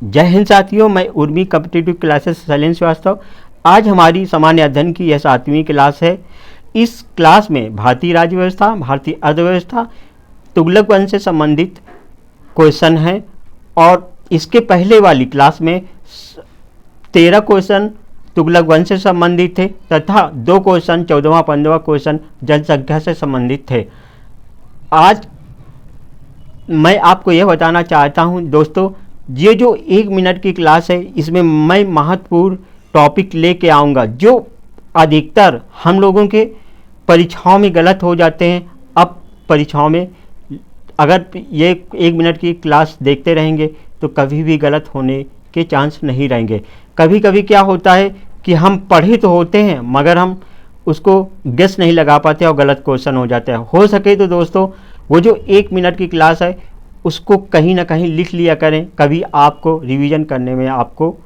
जय हिंद साथियों, मैं उर्मी कॉम्पिटिटिव क्लासेस शैलेंद्र श्रीवास्तव। आज हमारी सामान्य अध्ययन की यह 7वीं क्लास है। इस क्लास में भारतीय राज्य व्यवस्था, भारतीय अर्थव्यवस्था, तुगलक वंश से संबंधित क्वेश्चन हैं और इसके पहले वाली क्लास में 13 क्वेश्चन तुगलक वंश से संबंधित थे तथा 2 क्वेश्चन 14वां 15वां क्वेश्चन जनसंख्या से संबंधित थे। आज मैं आपको यह बताना चाहता हूं दोस्तों, ये जो 1 मिनट की क्लास है इसमें मैं महत्वपूर्ण टॉपिक लेके आऊँगा जो अधिकतर हम लोगों के परीक्षाओं में गलत हो जाते हैं। अब परीक्षाओं में अगर ये 1 मिनट की क्लास देखते रहेंगे तो कभी भी गलत होने के चांस नहीं रहेंगे। कभी कभी क्या होता है कि हम पढ़े तो होते हैं मगर हम उसको गेस नहीं लगा पाते और गलत क्वेश्चन हो जाते हैं। हो सके तो दोस्तों वो जो 1 मिनट की क्लास है उसको कहीं ना कहीं लिख लिया करें, कभी आपको रिवीजन करने में आपको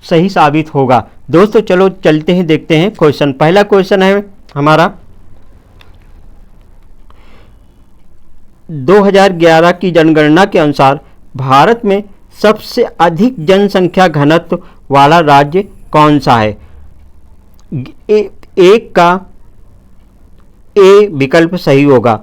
सही साबित होगा। दोस्तों चलो चलते हैं, देखते हैं क्वेश्चन। पहला क्वेश्चन है हमारा 2011 की जनगणना के अनुसार भारत में सबसे अधिक जनसंख्या घनत्व वाला राज्य कौन सा है? एक का ए विकल्प सही होगा।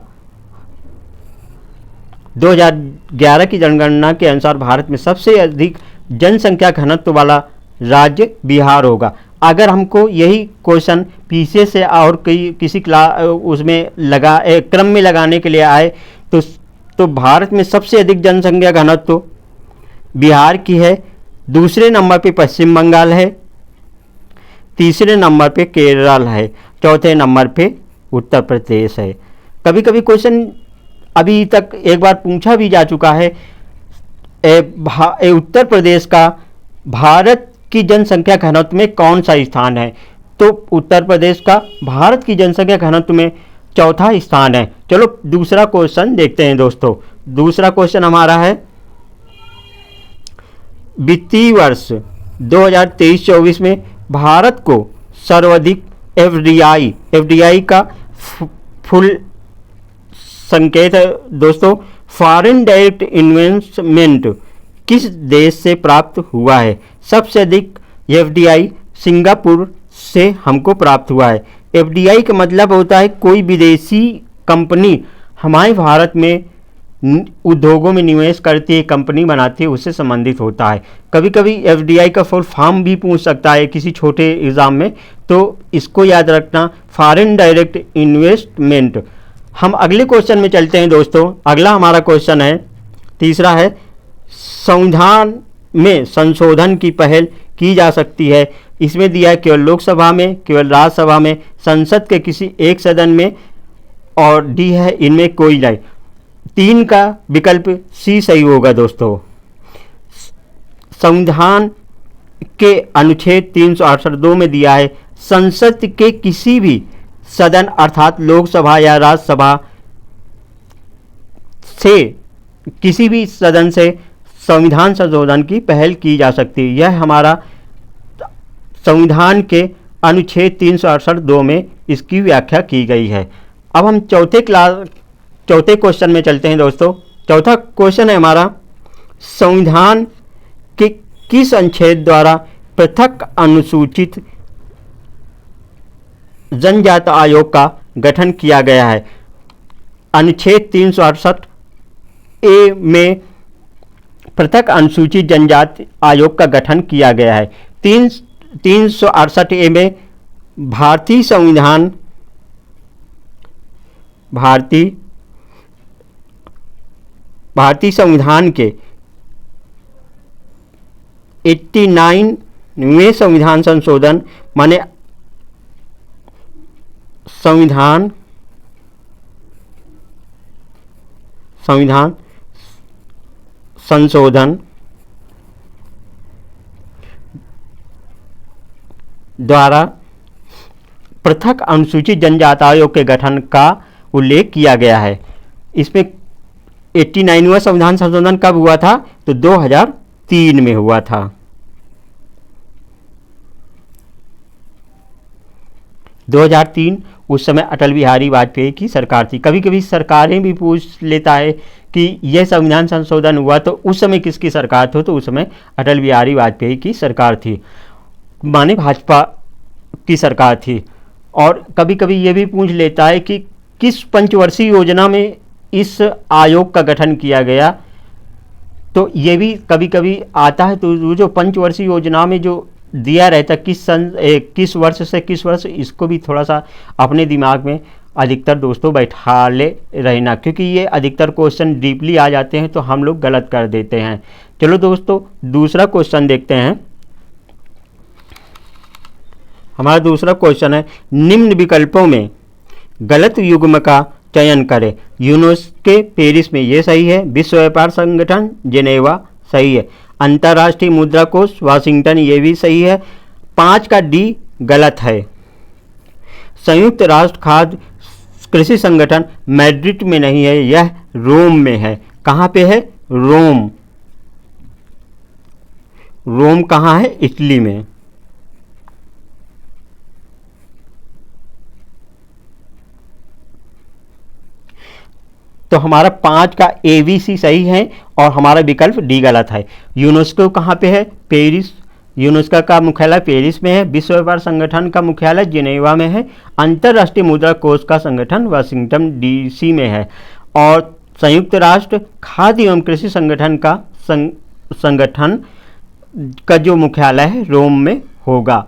2011 की जनगणना के अनुसार भारत में सबसे अधिक जनसंख्या घनत्व वाला राज्य बिहार होगा। अगर हमको यही क्वेश्चन पीछे से और किसी क्लास उसमें क्रम में लगाने के लिए आए तो भारत में सबसे अधिक जनसंख्या घनत्व बिहार की है, दूसरे नंबर पे पश्चिम बंगाल है, तीसरे नंबर पे केरल है, चौथे नंबर पे उत्तर प्रदेश है। कभी कभी क्वेश्चन अभी तक एक बार पूछा भी जा चुका है, उत्तर प्रदेश का भारत की जनसंख्या घनत्व में कौन सा स्थान है? तो उत्तर प्रदेश का भारत की जनसंख्या घनत्व में चौथा स्थान है। चलो दूसरा क्वेश्चन देखते हैं दोस्तों। दूसरा क्वेश्चन हमारा है वित्तीय वर्ष 2023-24 में भारत को सर्वाधिक एफडीआई का फुल संकेत है दोस्तों, फॉरेन डायरेक्ट इन्वेस्टमेंट किस देश से प्राप्त हुआ है? सबसे अधिक एफडीआई सिंगापुर से हमको प्राप्त हुआ है। एफडीआई का मतलब होता है कोई विदेशी कंपनी हमारे भारत में उद्योगों में निवेश करती है, कंपनी बनाती है, उससे संबंधित होता है। कभी कभी एफडीआई का फुल फॉर्म भी पूछ सकता है किसी छोटे एग्जाम में, तो इसको याद रखना, फॉरेन डायरेक्ट इन्वेस्टमेंट। हम अगले क्वेश्चन में चलते हैं दोस्तों। अगला हमारा क्वेश्चन है, तीसरा है, संविधान में संशोधन की पहल की जा सकती है। इसमें दिया है केवल लोकसभा में, केवल राज्यसभा में, संसद के किसी एक सदन में, और डी है इनमें कोई नहीं। 3 का विकल्प सी सही होगा दोस्तों। संविधान के अनुच्छेद 368(2) में दिया है संसद के किसी भी सदन अर्थात लोकसभा या राज्यसभा से किसी भी सदन से संविधान संशोधन की पहल की जा सकती है। यह हमारा संविधान के अनुच्छेद 368(2) में इसकी व्याख्या की गई है। अब हम चौथे क्वेश्चन में चलते हैं दोस्तों। चौथा क्वेश्चन है हमारा, संविधान के किस अनुच्छेद द्वारा पृथक अनुसूचित जनजाति आयोग का गठन किया गया है? अनुच्छेद 368 में पृथक अनुसूचित जनजाति आयोग का गठन किया गया है। 368 में भारतीय संविधान के 89वें संविधान संशोधन माने संविधान संशोधन द्वारा पृथक अनुसूचित जनजाति आयोग के गठन का उल्लेख किया गया है। इसमें 89वां संविधान संशोधन कब हुआ था? तो 2003 में हुआ था। 2003 उस समय अटल बिहारी वाजपेयी की सरकार थी। कभी कभी सरकारें भी पूछ लेता है कि यह संविधान संशोधन हुआ तो उस समय किसकी सरकार थी, तो उस समय अटल बिहारी वाजपेयी की सरकार थी, माने भाजपा की सरकार थी। और कभी कभी ये भी पूछ लेता है कि किस पंचवर्षीय योजना में इस आयोग का गठन किया गया, तो ये भी कभी कभी आता है। तो वो जो पंचवर्षीय योजना में जो दिया रहता किस वर्ष से किस वर्ष, इसको भी थोड़ा सा अपने दिमाग में अधिकतर दोस्तों बैठा ले रहना, क्योंकि ये अधिकतर क्वेश्चन डीपली आ जाते हैं तो हम लोग गलत कर देते हैं। चलो दोस्तों दूसरा क्वेश्चन देखते हैं। हमारा दूसरा क्वेश्चन है, निम्न विकल्पों में गलत युग्म का चयन करें। यूनेस्को पेरिस में ये सही है, विश्व व्यापार संगठन जेनेवा सही है, अंतर्राष्ट्रीय मुद्रा कोष वाशिंगटन ये भी सही है, 5 का डी गलत है। संयुक्त राष्ट्र खाद्य कृषि संगठन मैड्रिड में नहीं है, यह रोम में है। कहाँ पे है? रोम। रोम कहाँ है? इटली में। तो हमारा 5 का ABC सही है और हमारा विकल्प डी गलत है। यूनेस्को कहाँ पे है? पेरिस। यूनेस्को का मुख्यालय पेरिस में है, विश्व व्यापार संगठन का मुख्यालय जिनेवा में है, अंतर्राष्ट्रीय मुद्रा कोष का संगठन वाशिंगटन DC में है, और संयुक्त राष्ट्र खाद्य एवं कृषि संगठन का जो मुख्यालय है रोम में होगा।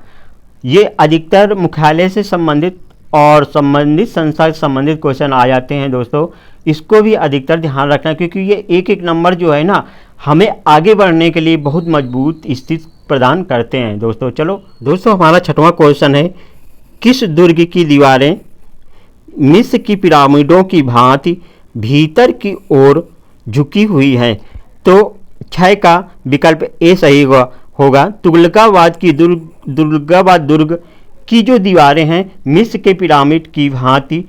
ये अधिकतर मुख्यालय से संबंधित और संबंधित संस्था से संबंधित क्वेश्चन आ जाते हैं दोस्तों, इसको भी अधिकतर ध्यान रखना, क्योंकि ये एक एक नंबर जो है ना हमें आगे बढ़ने के लिए बहुत मजबूत स्थिति प्रदान करते हैं दोस्तों। चलो दोस्तों हमारा 6वां क्वेश्चन है, किस दुर्ग की दीवारें मिस्र की पिरामिडों की भांति भीतर की ओर झुकी हुई हैं? तो 6 का विकल्प ए सही होगा। तुगलकाबाद दुर्ग की जो दीवारें हैं मिस्र के पिरामिड की भांति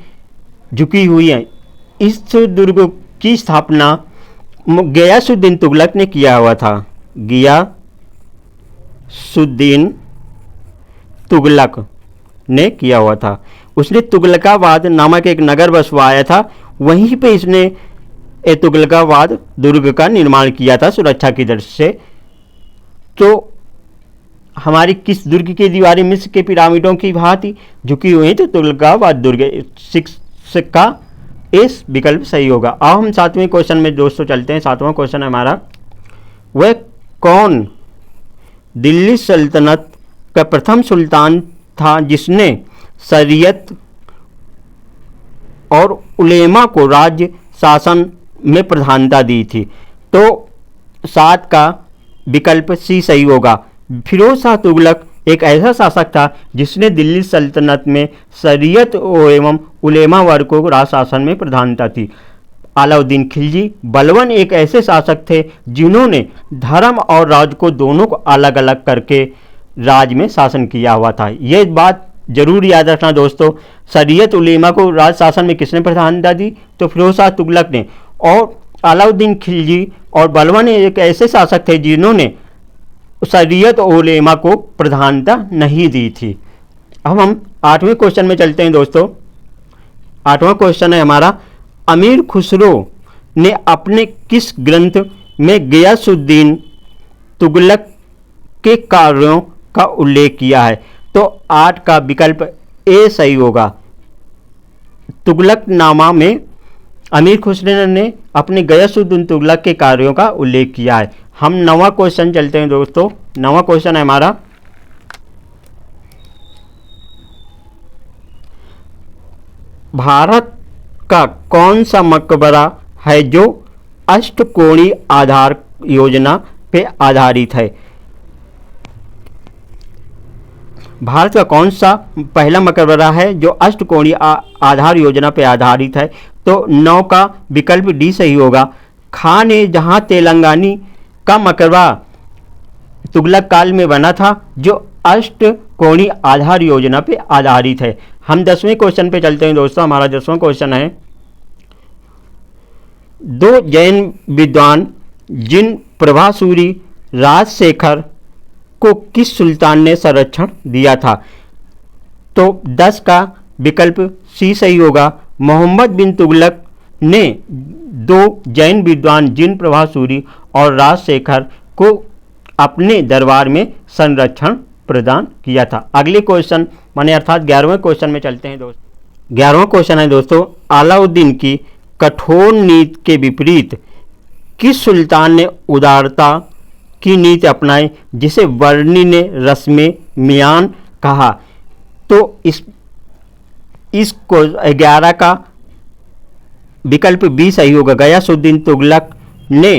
झुकी हुई हैं। इस दुर्ग की स्थापना गियासुद्दीन तुगलक ने किया हुआ था। गियासुद्दीन तुगलक ने किया हुआ था। उसने तुगलकाबाद नामक एक नगर बसवाया था, वहीं पे इसने तुगलकाबाद दुर्ग का निर्माण किया था सुरक्षा की दृष्टि से। तो हमारी किस दुर्ग की दीवारें मिस्र के पिरामिडों की भांति झुकी हुई हैं? तो तुगलकाबाद दुर्ग। 6 का इस विकल्प सही होगा। अब हम 7वें क्वेश्चन में दोस्तों चलते हैं। 7वां क्वेश्चन है हमारा, वह कौन दिल्ली सल्तनत का प्रथम सुल्तान था जिसने शरीयत और उलेमा को राज्य शासन में प्रधानता दी थी? तो 7 का विकल्प सी सही होगा। फिरोज शाह तुगलक एक ऐसा शासक था जिसने दिल्ली सल्तनत में शरीयत एवं उलेमा वर्ग को राज शासन में प्रधानता थी। अलाउद्दीन खिलजी बलवन एक ऐसे शासक थे जिन्होंने धर्म और राज को दोनों को अलग अलग करके राज में शासन किया हुआ था। ये बात जरूर याद रखना दोस्तों। शरीयत उलेमा को राज शासन में किसने प्रधानता दी? तो फिरोज शाह तुगलक ने। और अलाउद्दीन खिलजी और बलवन एक ऐसे शासक थे जिन्होंने शरीयत और उलेमा को प्रधानता नहीं दी थी। अब हम 8वें क्वेश्चन में चलते हैं दोस्तों। 8वां क्वेश्चन है हमारा, अमीर खुसरो ने अपने किस ग्रंथ में गियासुद्दीन तुगलक के कार्यों का उल्लेख किया है? तो 8 का विकल्प ए सही होगा। तुगलकनामा में अमीर खुसरो ने अपने गियासुद्दीन तुगलक के कार्यों का उल्लेख किया है। हम 9वां क्वेश्चन चलते हैं दोस्तों। 9वां क्वेश्चन है हमारा, भारत का कौन सा मकबरा है जो अष्टकोणीय आधार योजना पे आधारित है? भारत का कौन सा पहला मकबरा है जो अष्टकोणीय आधार योजना पे आधारित है? तो 9 का विकल्प डी सही होगा। खान ए जहां तेलंगानी का मकबरा तुगलक काल में बना था जो अष्टकोणीय आधार योजना पे आधारित है। हम 10वें क्वेश्चन पे चलते हैं दोस्तों। हमारा 10वां क्वेश्चन है, 2 जैन विद्वान जिन प्रभासूरी राजशेखर को किस सुल्तान ने संरक्षण दिया था? तो 10 का विकल्प सी सही होगा। मोहम्मद बिन तुगलक ने 2 जैन विद्वान जिन प्रभा सूरी और राजशेखर को अपने दरबार में संरक्षण प्रदान किया था। अगले क्वेश्चन माने अर्थात 11वें क्वेश्चन में चलते हैं दोस्तों। 11वां क्वेश्चन है दोस्तों, अलाउद्दीन की कठोर नीति के विपरीत किस सुल्तान ने उदारता की नीति अपनाई जिसे वर्णी ने रस्म मियान कहा? तो इसको 11 का विकल्प बी सही होगा। गयासुद्दीन तुगलक ने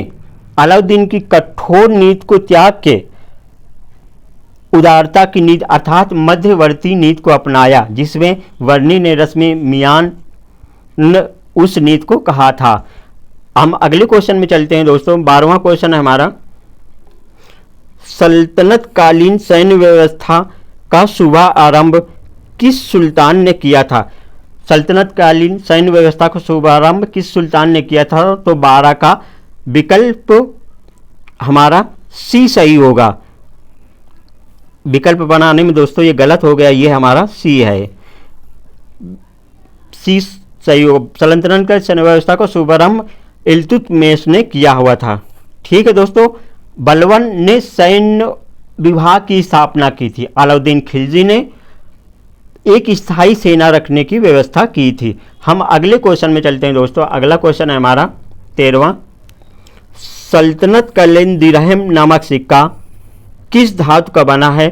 अलाउद्दीन की कठोर नीति को त्याग के उदारता की नीति अर्थात मध्यवर्ती नीति को अपनाया जिसमें वर्णी ने रस्म मियान उस नीति को कहा था। हम अगले क्वेश्चन में चलते हैं दोस्तों। 12वां क्वेश्चन है हमारा, सल्तनत कालीन सैन्य व्यवस्था का शुभ आरंभ किस सुल्तान ने किया था? सल्तनत कालीन सैन्य व्यवस्था का शुभारंभ किस सुल्तान ने किया था? तो 12 का विकल्प हमारा सी सही होगा। विकल्प बनाने में दोस्तों ये गलत हो गया, ये हमारा सी है, सी सही होगा। सल्तनत का सैन्य व्यवस्था का शुभारंभ इल्तुतमिश ने किया हुआ था। ठीक है दोस्तों, बलबन ने सैन्य विभाग की स्थापना की थी। अलाउद्दीन खिलजी ने एक स्थायी सेना रखने की व्यवस्था की थी। हम अगले क्वेश्चन में चलते हैं दोस्तों। अगला क्वेश्चन है हमारा 13वां, सल्तनत कालीन दिरहम नामक सिक्का किस धातु का बना है?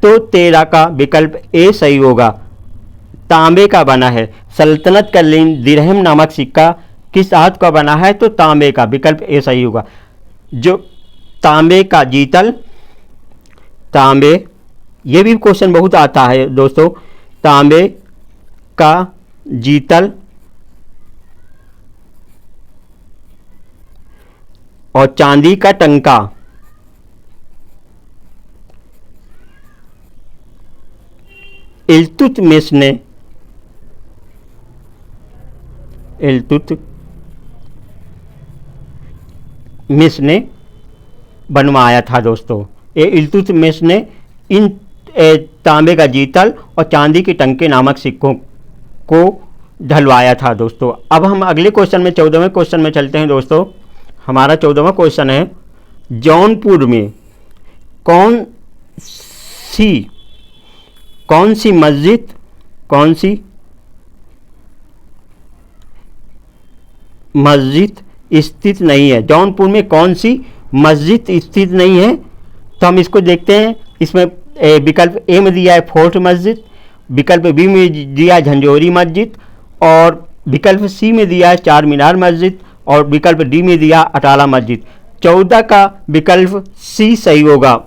तो 13 का विकल्प ए सही होगा, तांबे का बना है। सल्तनत कालीन दिरहम नामक सिक्का किस धातु का बना है? तो तांबे का, विकल्प ए सही होगा। जो तांबे का जीतल, तांबे, ये भी क्वेश्चन बहुत आता है दोस्तों, तांबे का जीतल और चांदी का टंका इल्तुतमिश ने बनवाया था दोस्तों। ये इल्तुतमिश ने इन तांबे का जीतल और चांदी के टंके नामक सिक्कों को ढलवाया था दोस्तों। अब हम अगले क्वेश्चन में 14वें क्वेश्चन में चलते हैं दोस्तों। हमारा 14वां क्वेश्चन है, जौनपुर में कौन सी मस्जिद स्थित नहीं है? जौनपुर में कौन सी मस्जिद स्थित नहीं है? तो हम इसको देखते हैं। इसमें विकल्प ए में दिया है फोर्ट मस्जिद, विकल्प बी में दिया है झंझोरी मस्जिद, और विकल्प सी में दिया है चार मीनार मस्जिद, और विकल्प डी में दिया अटाला मस्जिद। 14 का विकल्प सी सही होगा।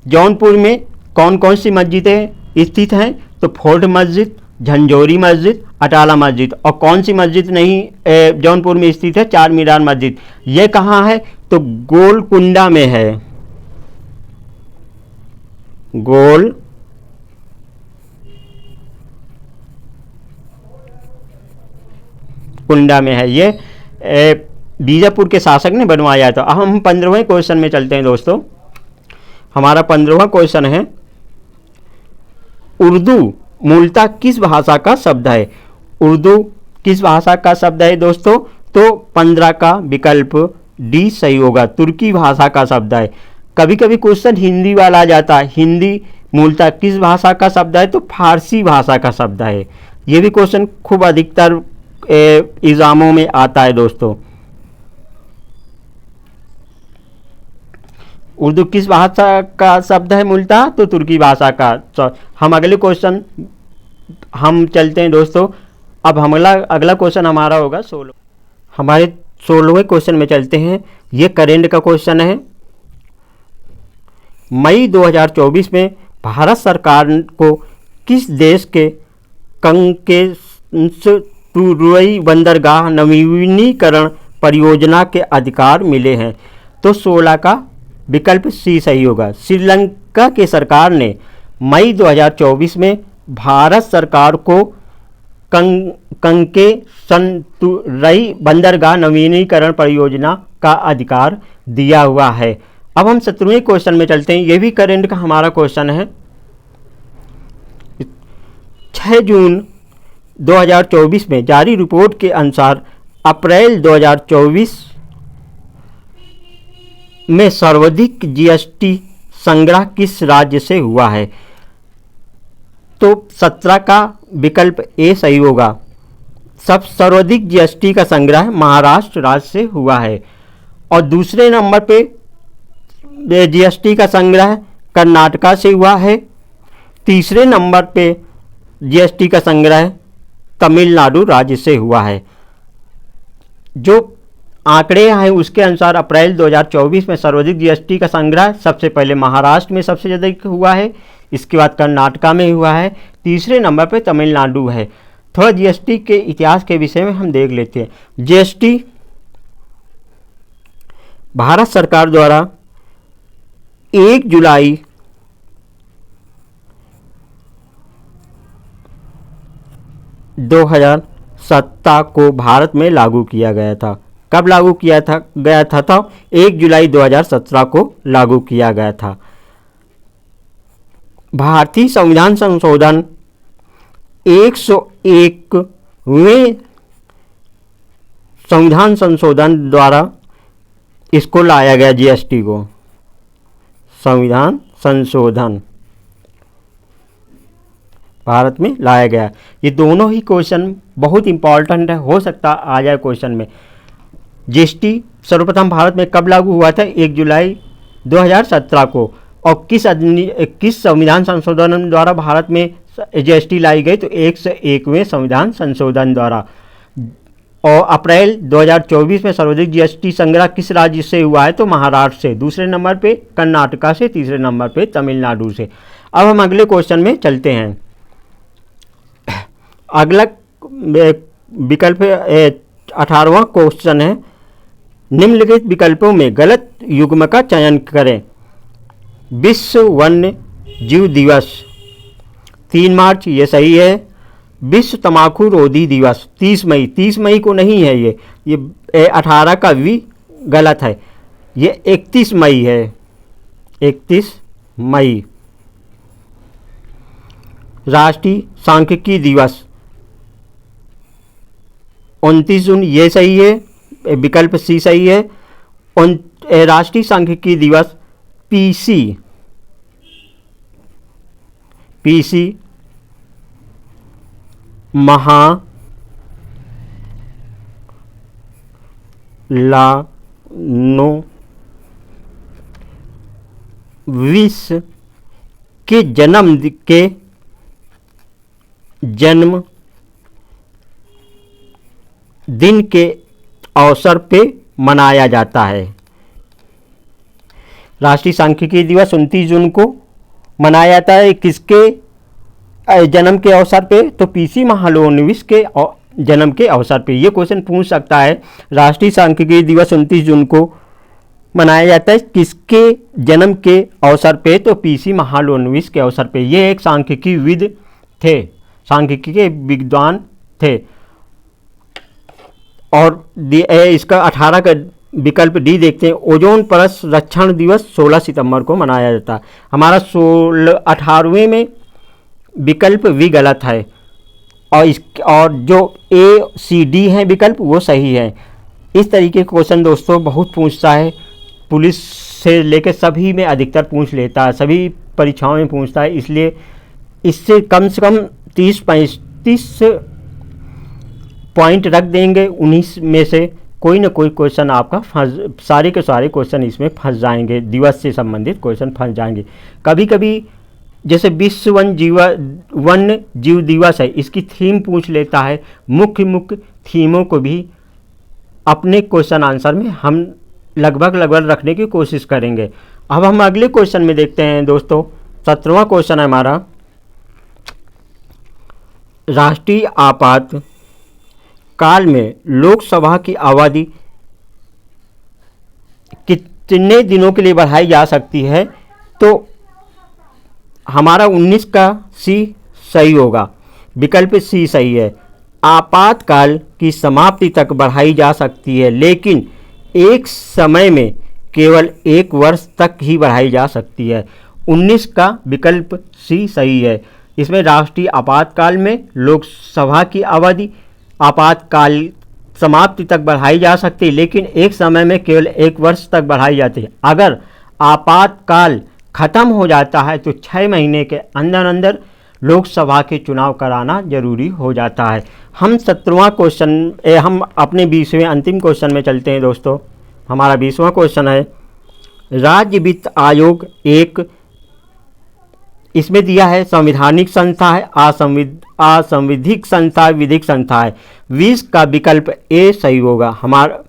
जौनपुर में कौन कौन सी मस्जिदें स्थित हैं? तो फोर्ट मस्जिद, झंझोरी मस्जिद, अटाला मस्जिद। और कौन सी मस्जिद नहीं जौनपुर में स्थित है? चार मीनार मस्जिद। ये कहाँ है? तो गोलकुंडा में है, गोलकुंडा में है। ये बीजापुर के शासक ने बनवाया था। अब हम 15वें क्वेश्चन में चलते हैं दोस्तों। हमारा 15वां क्वेश्चन है, उर्दू मूलतः किस भाषा का शब्द है? उर्दू किस भाषा का शब्द है दोस्तों? तो 15 का विकल्प डी सही होगा, तुर्की भाषा का शब्द है। कभी कभी क्वेश्चन हिंदी वाला आ जाता है, हिंदी मूलतः किस भाषा का शब्द है? तो फारसी भाषा का शब्द है। ये भी क्वेश्चन खूब अधिकतर एग्जामों में आता है दोस्तों। उर्दू किस भाषा का शब्द है मूलतः? तो तुर्की भाषा का। हम अगले क्वेश्चन हम चलते हैं दोस्तों। अब अगला क्वेश्चन हमारा होगा 16। हमारे 16वें क्वेश्चन में चलते हैं। ये करेंट का क्वेश्चन है। मई 2024 में भारत सरकार को किस देश के कंकेशुरई बंदरगाह नवीनीकरण परियोजना के अधिकार मिले हैं? तो 16 का विकल्प सी सही होगा। श्रीलंका के सरकार ने मई 2024 में भारत सरकार को कंकेशुरई बंदरगाह नवीनीकरण परियोजना का अधिकार दिया हुआ है। अब हम 17वें क्वेश्चन में चलते हैं। ये भी करंट का हमारा क्वेश्चन है। 6 जून 2024 में जारी रिपोर्ट के अनुसार अप्रैल 2024 में सर्वाधिक जीएसटी संग्रह किस राज्य से हुआ है? तो 17 का विकल्प ए सही होगा। सब सर्वाधिक जीएसटी का संग्रह महाराष्ट्र राज्य से हुआ है और दूसरे नंबर पे जीएसटी का संग्रह कर्नाटका से हुआ है। तीसरे नंबर पे जीएसटी का संग्रह तमिलनाडु राज्य से हुआ है। जो आंकड़े हैं उसके अनुसार अप्रैल 2024 में सर्वाधिक जीएसटी का संग्रह सबसे पहले महाराष्ट्र में सबसे ज़्यादा हुआ है, इसके बाद कर्नाटका में हुआ है, तीसरे नंबर पे तमिलनाडु है। थोड़ा जीएसटी के इतिहास के विषय में हम देख लेते हैं। जीएसटी भारत सरकार द्वारा 1 जुलाई 2017 को भारत में लागू किया गया था। कब लागू किया गया था तो 1 जुलाई 2017 को लागू किया गया था। भारतीय संविधान संशोधन 101वें संविधान संशोधन द्वारा इसको लाया गया, जीएसटी को। संविधान संशोधन भारत में लाया गया। ये दोनों ही क्वेश्चन बहुत इंपॉर्टेंट है, हो सकता आ जाए क्वेश्चन में। जीएसटी सर्वप्रथम भारत में कब लागू हुआ था? 1 जुलाई 2017 को। और किस संविधान संशोधन द्वारा भारत में जीएसटी लाई गई? तो 101वें संविधान संशोधन द्वारा। और अप्रैल 2024 में सर्वाधिक जीएसटी संग्रह किस राज्य से हुआ है? तो महाराष्ट्र से, दूसरे नंबर पे कर्नाटका से, तीसरे नंबर पे तमिलनाडु से। अब हम अगले क्वेश्चन में चलते हैं। अगला विकल्प 18वां क्वेश्चन है, निम्नलिखित विकल्पों में गलत युग्म का चयन करें। विश्व वन्य जीव दिवस 3 मार्च, ये सही है। विश्व तंबाकू रोधी दिवस 30 मई को नहीं है, ये 18 का भी गलत है, ये 31 मई है, 31 मई। राष्ट्रीय सांख्यिकी दिवस 29 जून, ये सही है, विकल्प सी सही है। राष्ट्रीय सांख्यिकी दिवस पीसी महालानोविस के जन्म दिन के अवसर पे मनाया जाता है। राष्ट्रीय सांख्यिकी दिवस 29 जून को मनाया जाता है। किसके जन्म के अवसर पे? तो पीसी महालनोबिस के जन्म के अवसर पे। ये क्वेश्चन पूछ सकता है। राष्ट्रीय सांख्यिकी दिवस 29 जून को मनाया जाता है, किसके जन्म के अवसर पे? तो पीसी महालनोबिस के अवसर पे। ये एक सांख्यिकीविद थे, सांख्यिकी के विद्वान थे। और इसका 18 का विकल्प डी देखते हैं। ओजोन परत संरक्षण दिवस 16 सितंबर को मनाया जाता है। हमारा 18वें में विकल्प भी गलत है और जो ए सी डी है विकल्प वो सही है। इस तरीके के क्वेश्चन दोस्तों बहुत पूछता है, पुलिस से लेकर सभी में अधिकतर पूछ लेता है, सभी परीक्षाओं में पूछता है। इसलिए इससे कम 30-35 पॉइंट रख देंगे, 19 में से कोई ना कोई क्वेश्चन आपका सारे के सारे क्वेश्चन इसमें फंस जाएंगे, दिवस से संबंधित क्वेश्चन फंस जाएंगे। कभी कभी जैसे विश्व वन्य जीव दिवस है, इसकी थीम पूछ लेता है। मुख्य थीमों को भी अपने क्वेश्चन आंसर में हम लगभग रखने की कोशिश करेंगे। अब हम अगले क्वेश्चन में देखते हैं दोस्तों। 17वां क्वेश्चन है हमारा, राष्ट्रीय आपात काल में लोकसभा की अवधि कितने दिनों के लिए बढ़ाई जा सकती है? तो हमारा 19 का सी सही होगा, विकल्प सी सही है। आपातकाल की समाप्ति तक बढ़ाई जा सकती है, लेकिन एक समय में केवल 1 वर्ष तक ही बढ़ाई जा सकती है। 19 का विकल्प सी सही है। इसमें राष्ट्रीय आपातकाल में लोकसभा की अवधि आपातकाल समाप्ति तक बढ़ाई जा सकती है, लेकिन एक समय में केवल 1 वर्ष तक बढ़ाई जाती है। अगर आपातकाल खत्म हो जाता है तो 6 महीने के अंदर अंदर लोकसभा के चुनाव कराना जरूरी हो जाता है। हम 17वां क्वेश्चन, हम अपने 20वें अंतिम क्वेश्चन में चलते हैं दोस्तों। हमारा 20वां क्वेश्चन है, राज्य वित्त आयोग एक, इसमें दिया है संवैधानिक संस्था है, असंवैधिक संस्था, विधिक संस्था है। 20 का विकल्प ए सही होगा। हमारा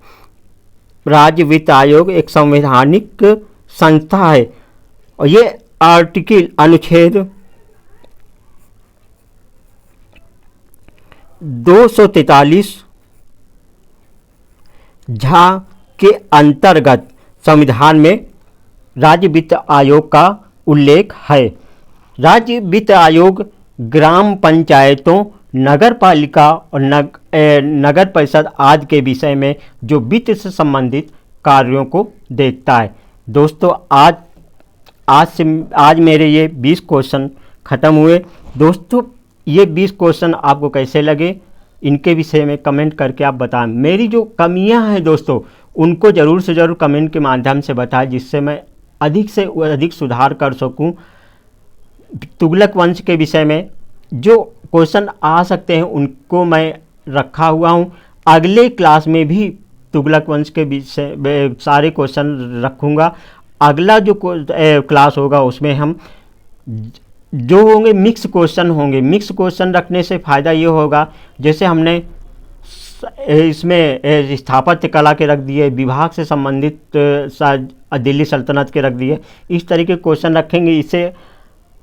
राज्य वित्त आयोग एक संवैधानिक संस्था है और ये आर्टिकल अनुच्छेद 243 झा के अंतर्गत संविधान में राज्य वित्त आयोग का उल्लेख है। राज्य वित्त आयोग ग्राम पंचायतों, नगर पालिका और नगर परिषद आदि के विषय में जो वित्त से संबंधित कार्यों को देखता है। दोस्तों आज मेरे ये 20 क्वेश्चन ख़त्म हुए। दोस्तों ये 20 क्वेश्चन आपको कैसे लगे, इनके विषय में कमेंट करके आप बताएं। मेरी जो कमियां हैं दोस्तों उनको ज़रूर से ज़रूर कमेंट के माध्यम से बताएं, जिससे मैं अधिक से अधिक सुधार कर सकूं। तुगलक वंश के विषय में जो क्वेश्चन आ सकते हैं उनको मैं रखा हुआ हूं। अगले क्लास में भी तुगलक वंश के विषय सारे क्वेश्चन रखूंगा। अगला जो क्लास होगा उसमें हम जो होंगे मिक्स क्वेश्चन होंगे। मिक्स क्वेश्चन रखने से फ़ायदा ये होगा, जैसे हमने इसमें स्थापत्य कला के रख दिए, विभाग से संबंधित दिल्ली सल्तनत के रख दिए, इस तरीके के क्वेश्चन रखेंगे। इससे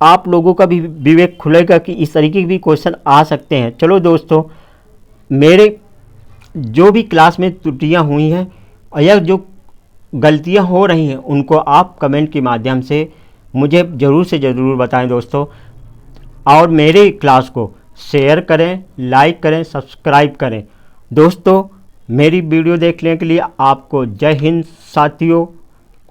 आप लोगों का भी विवेक खुलेगा कि इस तरीके के भी क्वेश्चन आ सकते हैं। चलो दोस्तों, मेरे जो भी क्लास में त्रुटियां हुई हैं या जो गलतियां हो रही हैं उनको आप कमेंट के माध्यम से मुझे ज़रूर से ज़रूर बताएं दोस्तों। और मेरे क्लास को शेयर करें, लाइक करें, सब्सक्राइब करें। दोस्तों मेरी वीडियो देखने के लिए आपको जय हिंद साथियों।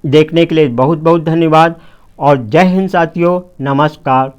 देखने के लिए बहुत बहुत धन्यवाद और जय हिंद साथियों, नमस्कार।